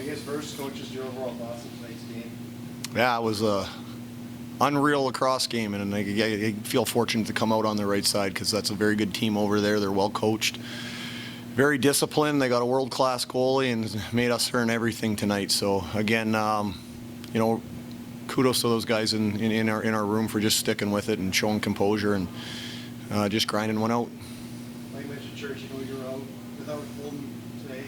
I guess first, coaches, your overall thoughts of tonight's game? Yeah, it was a unreal lacrosse game, and I feel fortunate to come out on the right side because that's a very good team over there. They're well coached, very disciplined. They got a world-class goalie and made us earn everything tonight. So again, kudos to those guys in our room for just sticking with it and showing composure and just grinding one out. Like you mentioned, Church, you were out without Holden today.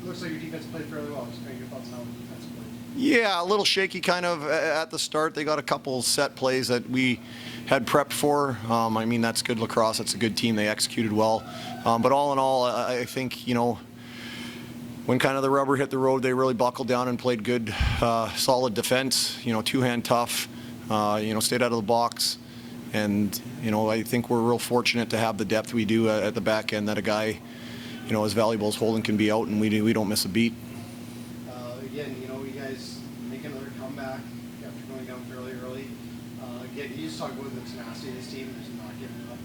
Looks like your defense played fairly well. Just kind of your thoughts on how the defense played. Yeah, a little shaky kind of at the start. They got a couple set plays that we had prepped for. I mean, that's good lacrosse. That's a good team. They executed well. But all in all, I think, when kind of the rubber hit the road, they really buckled down and played good, solid defense, two-hand tough, stayed out of the box. And, I think we're real fortunate to have the depth we do at the back end, that a guy, as valuable as Holden can be out, and we don't miss a beat. Again, you guys make another comeback after going down fairly early. Again, can you just talk about the tenacity of this team and just not giving up?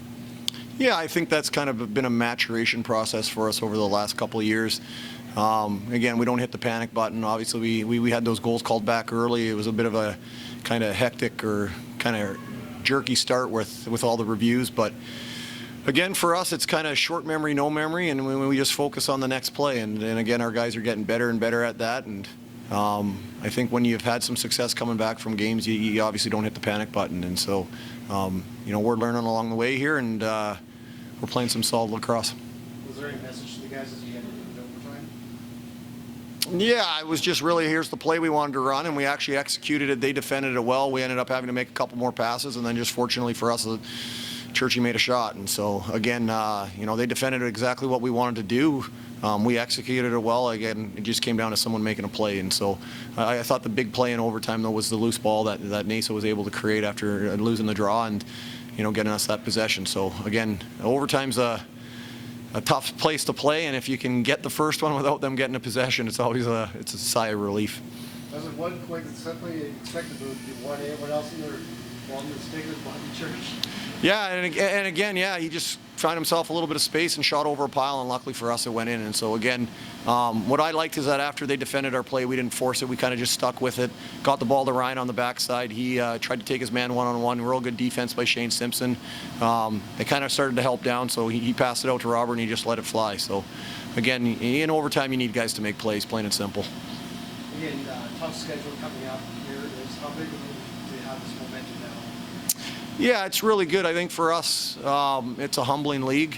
Yeah, I think that's kind of been a maturation process for us over the last couple of years. Again, we don't hit the panic button. Obviously, we had those goals called back early. It was a bit of a kind of hectic or kind of jerky start with all the reviews, but again, for us, it's kind of short memory, no memory, and we just focus on the next play. And again, our guys are getting better and better at that. And I think when you've had some success coming back from games, you obviously don't hit the panic button. And so, we're learning along the way here, and we're playing some solid lacrosse. Was there any message to the guys as you headed into overtime? Yeah, it was just really, here's the play we wanted to run, and we actually executed it. They defended it well. We ended up having to make a couple more passes, and then just fortunately for us, Churchy made a shot. And so again, they defended exactly what we wanted to do. We executed it well. Again, it just came down to someone making a play. And so I thought the big play in overtime, though, was the loose ball that Nasa was able to create after losing the draw and, getting us that possession. So again, overtime's a tough place to play, and if you can get the first one without them getting a possession, it's always it's a sigh of relief. Was it one point that simply expected to be one? Everyone else in there wanting to stick with Bobby Church? Yeah, and again, he just found himself a little bit of space and shot over a pile, and luckily for us, it went in. And so again, what I liked is that after they defended our play, we didn't force it. We kind of just stuck with it, got the ball to Ryan on the backside. He tried to take his man one-on-one. Real good defense by Shane Simpson. They kind of started to help down, so he passed it out to Robert, and he just let it fly. So again, in overtime, you need guys to make plays, plain and simple. Again, tough schedule coming up here. How big do you have this momentum now? Yeah, it's really good. I think for us, it's a humbling league.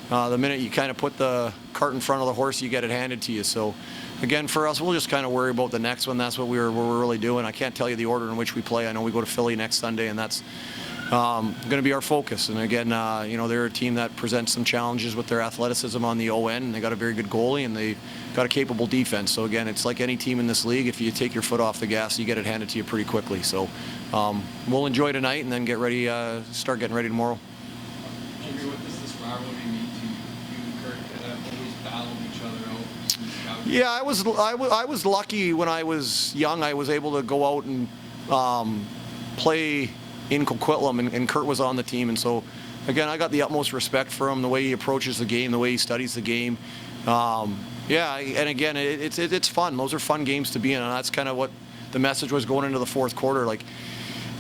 The minute you kind of put the cart in front of the horse, you get it handed to you. So, again, for us, we'll just kind of worry about the next one. That's what we're really doing. I can't tell you the order in which we play. I know we go to Philly next Sunday, and that's going to be our focus. And again, they're a team that presents some challenges with their athleticism on the ON, and they got a very good goalie, and they got a capable defense. So again, it's like any team in this league. If you take your foot off the gas, you get it handed to you pretty quickly. So we'll enjoy tonight and then get ready, start getting ready tomorrow. Jimmy, what does this rivalry mean to you and Kurt that have always battled each other out? Yeah, I was lucky when I was young. I was able to go out and play in Coquitlam, and Kurt was on the team. And so, again, I got the utmost respect for him, the way he approaches the game, the way he studies the game. And again, it's fun. Those are fun games to be in, and that's kind of what the message was going into the fourth quarter. Like,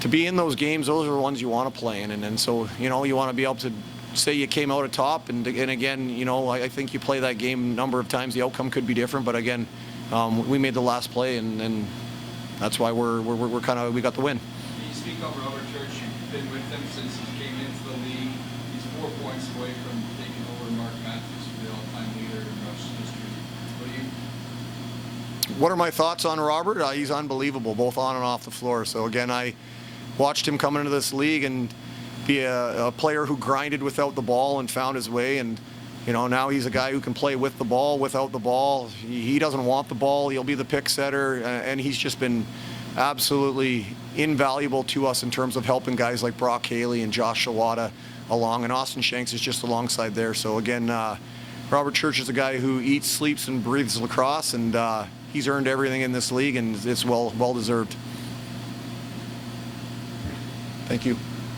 to be in those games, those are the ones you want to play in. And so, you want to be able to say you came out at top. And again, I think you play that game a number of times. The outcome could be different, but again, we made the last play, and that's why we got the win. Can you speak of Robert Church? You've been with him since he came into the league. He's 4 points away from taking over Mark Matthews for the all-time leader in Rush history. What are my thoughts on Robert? He's unbelievable, both on and off the floor. So again, I watched him come into this league and be a player who grinded without the ball and found his way. And now he's a guy who can play with the ball, without the ball. He doesn't want the ball. He'll be the pick setter, and he's just been absolutely invaluable to us in terms of helping guys like Brock Haley and Josh Shawada along, and Austin Shanks is just alongside there. So again, Robert Church is a guy who eats, sleeps, and breathes lacrosse, and he's earned everything in this league, and it's well deserved. Thank you.